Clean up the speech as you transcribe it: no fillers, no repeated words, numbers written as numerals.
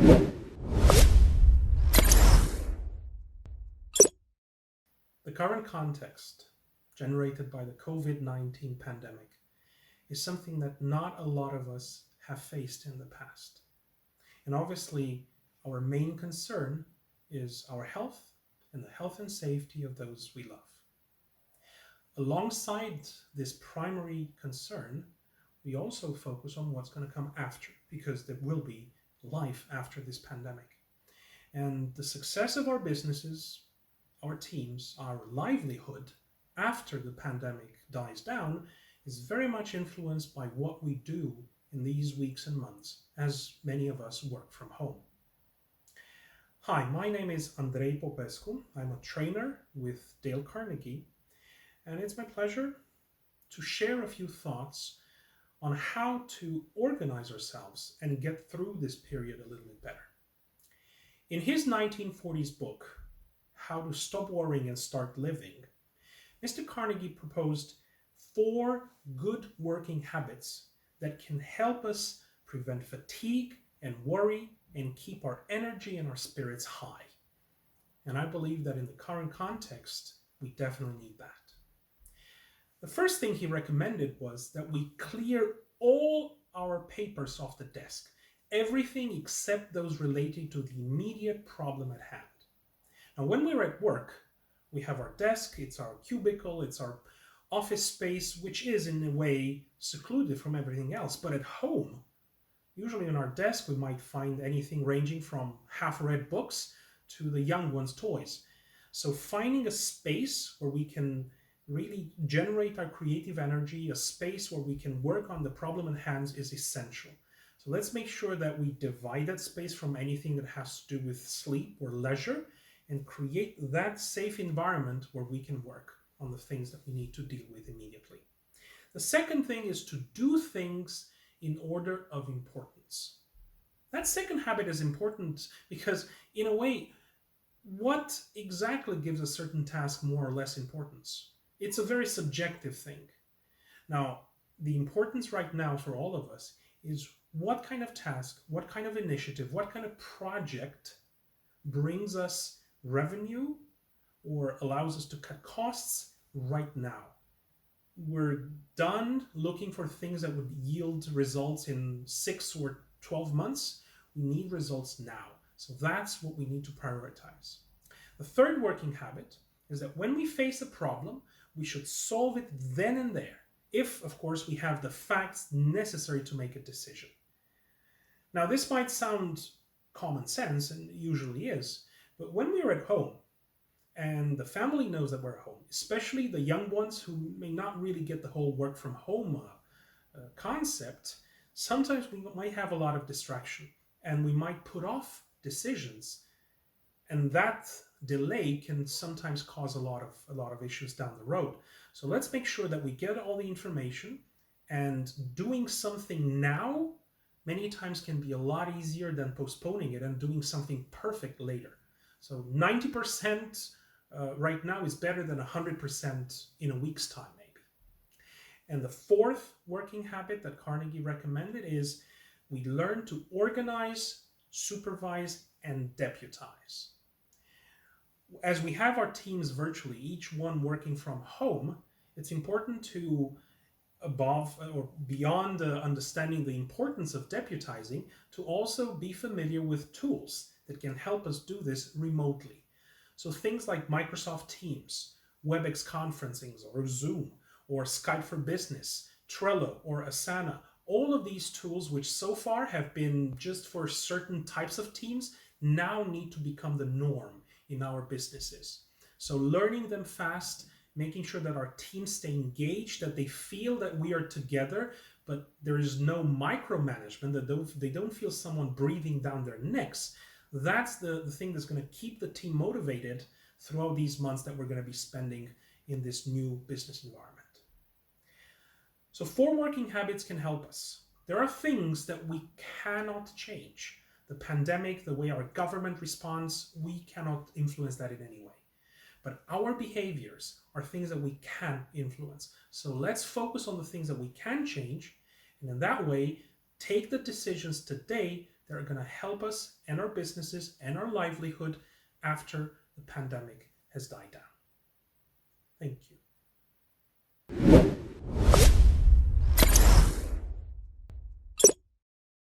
The current context generated by the COVID-19 pandemic is something that not a lot of us have faced in the past. And obviously, our main concern is our health and the health and safety of those we love. Alongside this primary concern, we also focus on what's going to come after, because there will be life after this pandemic. And the success of our businesses, our teams, our livelihood after the pandemic dies down is very much influenced by what we do in these weeks and months, as many of us work from home. Hi, my name is Andrei Popescu. I'm a trainer with Dale Carnegie, and it's my pleasure to share a few thoughts on how to organize ourselves and get through this period a little bit better. In his 1940s book, How to Stop Worrying and Start Living, Mr. Carnegie proposed 4 good working habits that can help us prevent fatigue and worry and keep our energy and our spirits high. And I believe that in the current context, we definitely need that. The first thing he recommended was that we clear all our papers off the desk, everything except those related to the immediate problem at hand. Now, when we're at work, we have our desk, it's our cubicle, it's our office space, which is in a way secluded from everything else. But at home, usually on our desk, we might find anything ranging from half-read books to the young ones' toys. So finding a space where we can really generate our creative energy, a space where we can work on the problem at hand is essential. So let's make sure that we divide that space from anything that has to do with sleep or leisure and create that safe environment where we can work on the things that we need to deal with immediately. The second thing is to do things in order of importance. That second habit is important because, in a way, what exactly gives a certain task more or less importance? It's a very subjective thing. Now, the importance right now for all of us is what kind of task, what kind of initiative, what kind of project brings us revenue or allows us to cut costs right now. We're done looking for things that would yield results in 6 or 12 months. We need results now. So that's what we need to prioritize. The third working habit is that when we face a problem, we should solve it then and there, if, of course, we have the facts necessary to make a decision. Now, this might sound common sense, and it usually is, but when we are at home, and the family knows that we're at home, especially the young ones who may not really get the whole work from home concept, sometimes we might have a lot of distraction, and we might put off decisions, and that delay can sometimes cause a lot of issues down the road. So let's make sure that we get all the information, and doing something now many times can be a lot easier than postponing it and doing something perfect later. So 90% right now is better than 100% in a week's time, maybe. And the fourth working habit that Carnegie recommended is we learn to organize, supervise, and deputize. As we have our teams virtually, each one working from home, it's important to, above or beyond understanding the importance of deputizing, to also be familiar with tools that can help us do this remotely. So things like Microsoft Teams, WebEx conferencing, or Zoom, or Skype for Business, Trello, or Asana, all of these tools, which so far have been just for certain types of teams, now need to become the norm in our businesses. So learning them fast, making sure that our teams stay engaged, that they feel that we are together, but there is no micromanagement, that they don't feel someone breathing down their necks. That's the thing that's going to keep the team motivated throughout these months that we're going to be spending in this new business environment. So 4 working habits can help us. There are things that we cannot change. The pandemic, the way our government responds, we cannot influence that in any way. But our behaviors are things that we can influence. So let's focus on the things that we can change, and in that way, take the decisions today that are going to help us and our businesses and our livelihood after the pandemic has died down. Thank you.